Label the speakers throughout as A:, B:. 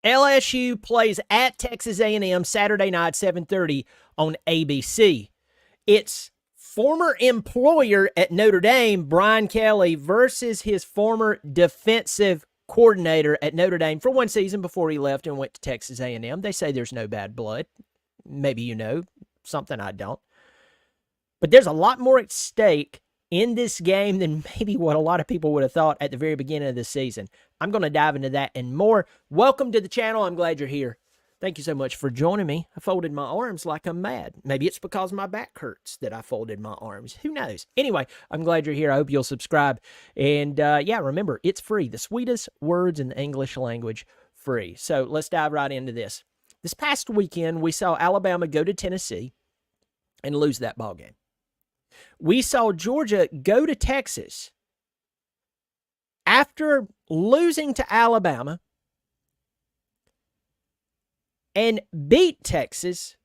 A: LSU plays at Texas A&M Saturday night, 7:30 on ABC. It's former employer at Notre Dame, Brian Kelly, versus his former defensive coordinator at Notre Dame for one season before he left and went to Texas A&M. They say there's no bad blood. Maybe you know something I don't. But there's a lot more at stake in this game than maybe what a lot of people would have thought at the very beginning of the season. I'm going to dive into that and more. Welcome to the channel. I'm glad you're here. Thank you so much for joining me. I folded my arms like I'm mad. Maybe it's because my back hurts that I folded my arms. Who knows? Anyway, I'm glad you're here. I hope you'll subscribe. And yeah, remember, it's free. The sweetest words in the English language, free. So let's dive right into this. This past weekend, we saw Alabama go to Tennessee and lose that ball game. We saw Georgia go to Texas after losing to Alabama and beat Texas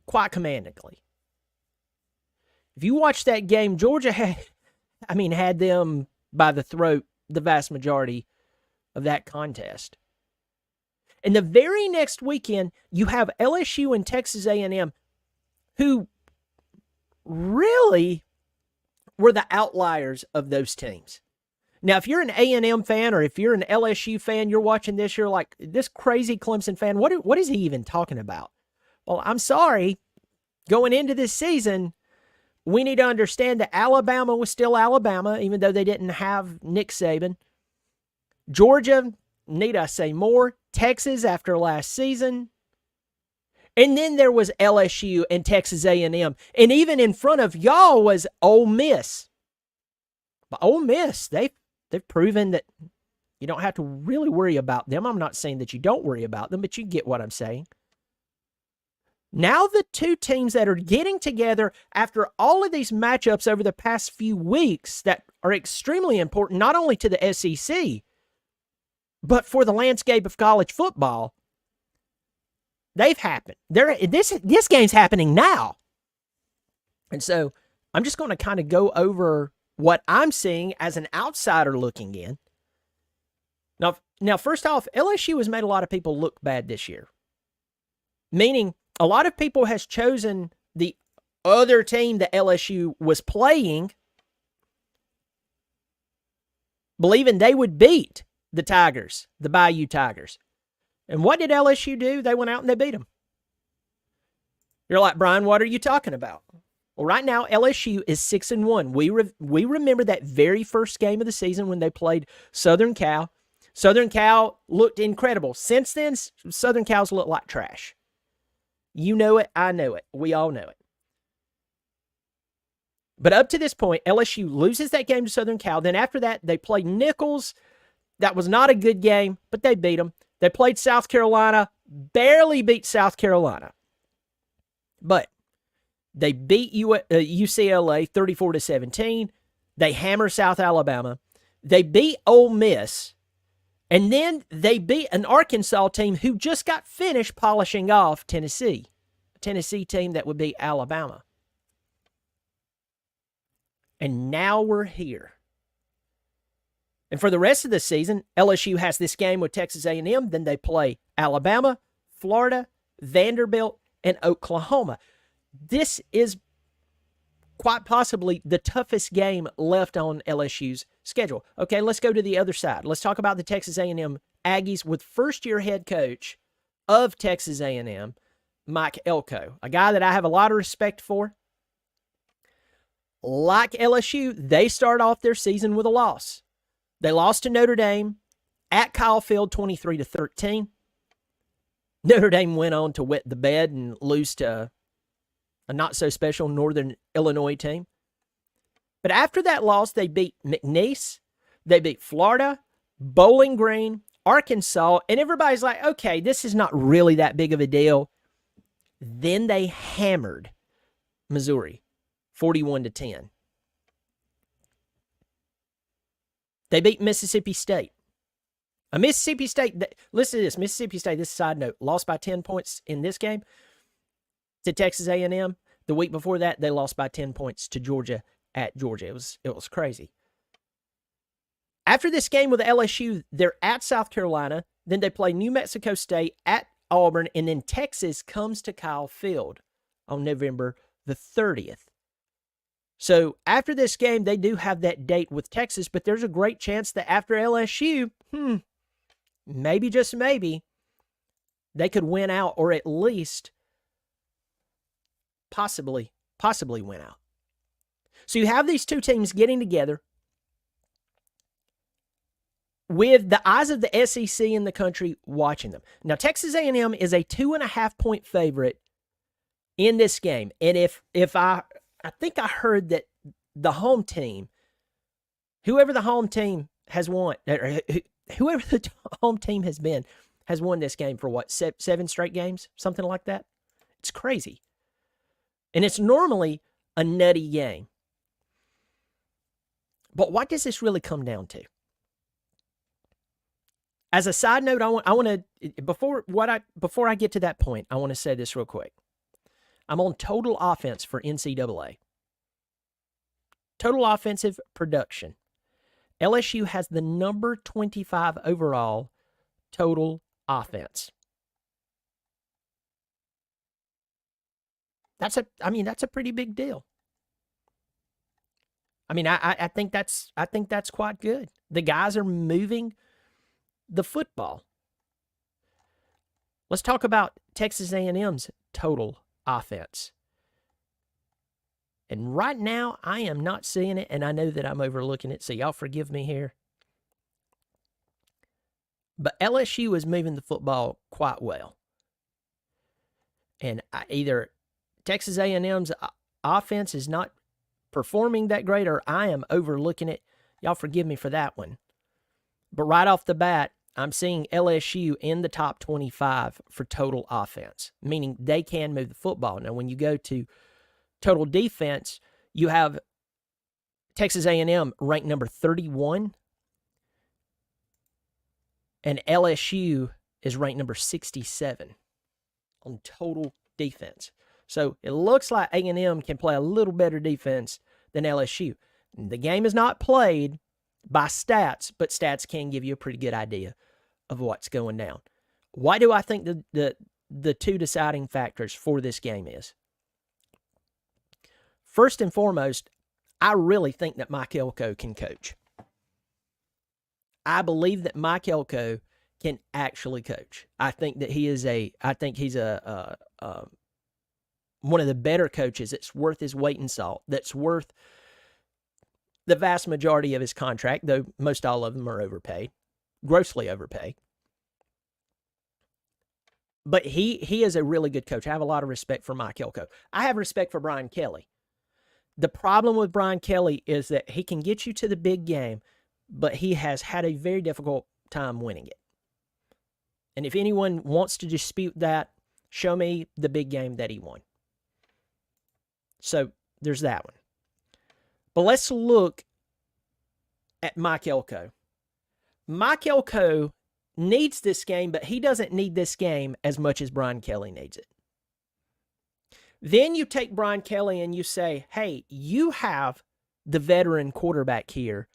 A: quite commandingly. If you watch that game, Georgia had them by the throat the vast majority of that contest. And the very next weekend, you have LSU and Texas A&M, who really were the outliers of those teams. Now, if you're an A&M fan or if you're an LSU fan, you're watching this, you're like, this crazy Clemson fan, what is he even talking about? Well, I'm sorry. Going into this season, we need to understand that Alabama was still Alabama, even though they didn't have Nick Saban. Georgia, need I say more? Texas after last season. And then there was LSU and Texas A&M. And even in front of y'all was Ole Miss. But Ole Miss, they've proven that you don't have to really worry about them. I'm not saying that you don't worry about them, but you get what I'm saying. Now the two teams that are getting together after all of these matchups over the past few weeks that are extremely important, not only to the SEC, but for the landscape of college football, they've happened. This game's happening now. And so I'm just going to kind of go over what I'm seeing as an outsider looking in. Now, first off, LSU has made a lot of people look bad this year. Meaning, a lot of people has chosen the other team that LSU was playing, believing they would beat the Tigers, the Bayou Tigers. And what did LSU do? They went out and they beat them. You're like, Brian, what are you talking about? Well, right now, LSU is 6-1. We remember that very first game of the season when they played Southern Cal. Southern Cal looked incredible. Since then, Southern Cal's look like trash. You know it. I know it. We all know it. But up to this point, LSU loses that game to Southern Cal. Then after that, they played Nichols. That was not a good game, but they beat them. They played South Carolina, barely beat South Carolina. But they beat UCLA 34-17. They hammer South Alabama. They beat Ole Miss. And then they beat an Arkansas team who just got finished polishing off Tennessee. A Tennessee team that would beat Alabama. And now we're here. And for the rest of the season, LSU has this game with Texas A&M. Then they play Alabama, Florida, Vanderbilt, and Oklahoma. This is quite possibly the toughest game left on LSU's schedule. Okay, let's go to the other side. Let's talk about the Texas A&M Aggies with first-year head coach of Texas A&M, Mike Elko, a guy that I have a lot of respect for. Like LSU, they start off their season with a loss. They lost to Notre Dame at Kyle Field 23-13. Notre Dame went on to wet the bed and lose to a not-so-special Northern Illinois team. But after that loss, they beat McNeese, they beat Florida, Bowling Green, Arkansas, and everybody's like, okay, this is not really that big of a deal. Then they hammered Missouri 41-10. They beat Mississippi State. A Mississippi State, listen to this, Mississippi State, this is a side note, lost by 10 points in this game to Texas A&M. The week before that, they lost by 10 points to Georgia at Georgia. It was crazy. After this game with LSU, they're at South Carolina. Then they play New Mexico State at Auburn, and then Texas comes to Kyle Field on November the 30th. So after this game, they do have that date with Texas, but there's a great chance that after LSU, maybe, just maybe, they could win out, or at least possibly win out. So you have these two teams getting together with the eyes of the SEC in the country watching them. Now, Texas A&M is a 2.5-point favorite in this game. And if I think I heard that the home team, whoever the home team has won, or whoever the home team has been, has won this game for what, 7 straight games? Something like that? It's crazy. And it's normally a nutty game. But what does this really come down to? As a side note, I want to before I get to that point, I want to say this real quick. I'm on total offense for NCAA. Total offensive production. LSU has the number 25 overall total offense. That's a pretty big deal. I mean, I think that's quite good. The guys are moving the football. Let's talk about Texas A&M's total offense. And right now, I am not seeing it, and I know that I'm overlooking it, so y'all forgive me here. But LSU is moving the football quite well. And either Texas A&M's offense is not performing that great, or I am overlooking it. Y'all forgive me for that one. But right off the bat, I'm seeing LSU in the top 25 for total offense, meaning they can move the football. Now, when you go to total defense, you have Texas A&M ranked number 31, and LSU is ranked number 67 on total defense. So it looks like A&M can play a little better defense than LSU. The game is not played by stats, but stats can give you a pretty good idea of what's going down. Why do I think the two deciding factors for this game is? First and foremost, I really think that Mike Elko can coach. I believe that Mike Elko can actually coach. I think that he's one of the better coaches that's worth his weight in salt, that's worth the vast majority of his contract, though most all of them are overpaid, grossly overpaid. But he is a really good coach. I have a lot of respect for Mike Elko. I have respect for Brian Kelly. The problem with Brian Kelly is that he can get you to the big game, but he has had a very difficult time winning it. And if anyone wants to dispute that, show me the big game that he won. So there's that one. But let's look at Mike Elko. Mike Elko needs this game, but he doesn't need this game as much as Brian Kelly needs it. Then you take Brian Kelly and you say, hey, you have the veteran quarterback here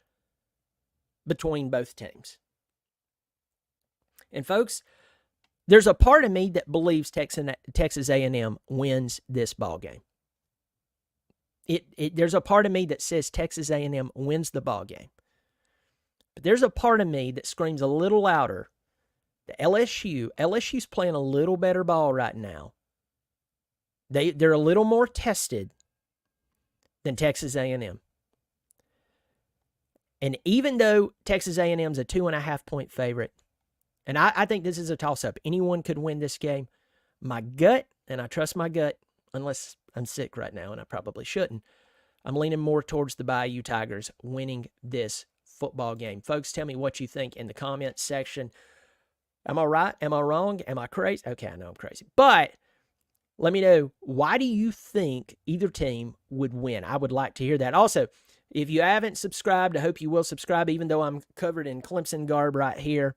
A: between both teams. And folks, there's a part of me that believes Texas A&M wins this ball game. There's a part of me that says Texas A&M wins the ball game. But there's a part of me that screams a little louder that LSU's playing a little better ball right now. They're a little more tested than Texas A&M. And even though Texas A&M's a 2.5-point favorite, and I think this is a toss-up. Anyone could win this game. My gut, and I trust my gut, unless I'm sick right now, and I probably shouldn't, I'm leaning more towards the Bayou Tigers winning this football game. Folks, tell me what you think in the comments section. Am I right? Am I wrong? Am I crazy? Okay, I know I'm crazy. But let me know, why do you think either team would win? I would like to hear that. Also, if you haven't subscribed, I hope you will subscribe, even though I'm covered in Clemson garb right here.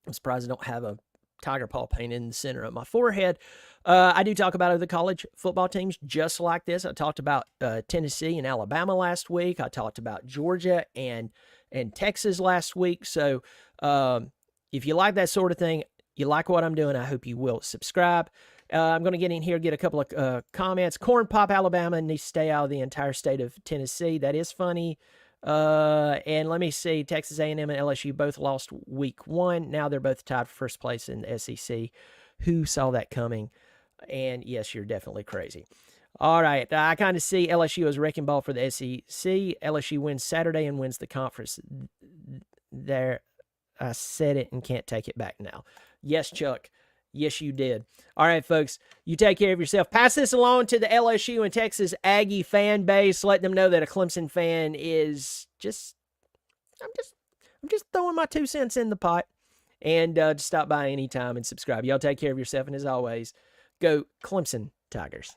A: I'm surprised I don't have a tiger paw painted in the center of my forehead. I do talk about other college football teams just like this. I talked about Tennessee and Alabama last week. I talked about Georgia and Texas last week. So If you like that sort of thing, you like what I'm doing, I hope you will subscribe. I'm going to get in here, get a couple of comments. Corn Pop, Alabama needs to stay out of the entire state of Tennessee. That is funny. And let me see, Texas A&M and LSU both lost week 1. Now they're both tied for first place in the SEC. Who saw that coming? And yes, you're definitely crazy. All right, I kind of see LSU as a wrecking ball for the SEC. LSU wins Saturday and wins the conference. There, I said it and can't take it back now. Yes, Chuck. Yes, you did. All right, folks, you take care of yourself. Pass this along to the LSU and Texas Aggie fan base. Let them know that a Clemson fan is just, I'm just throwing my 2 cents in the pot. And just stop by anytime and subscribe. Y'all take care of yourself. And as always, go Clemson Tigers.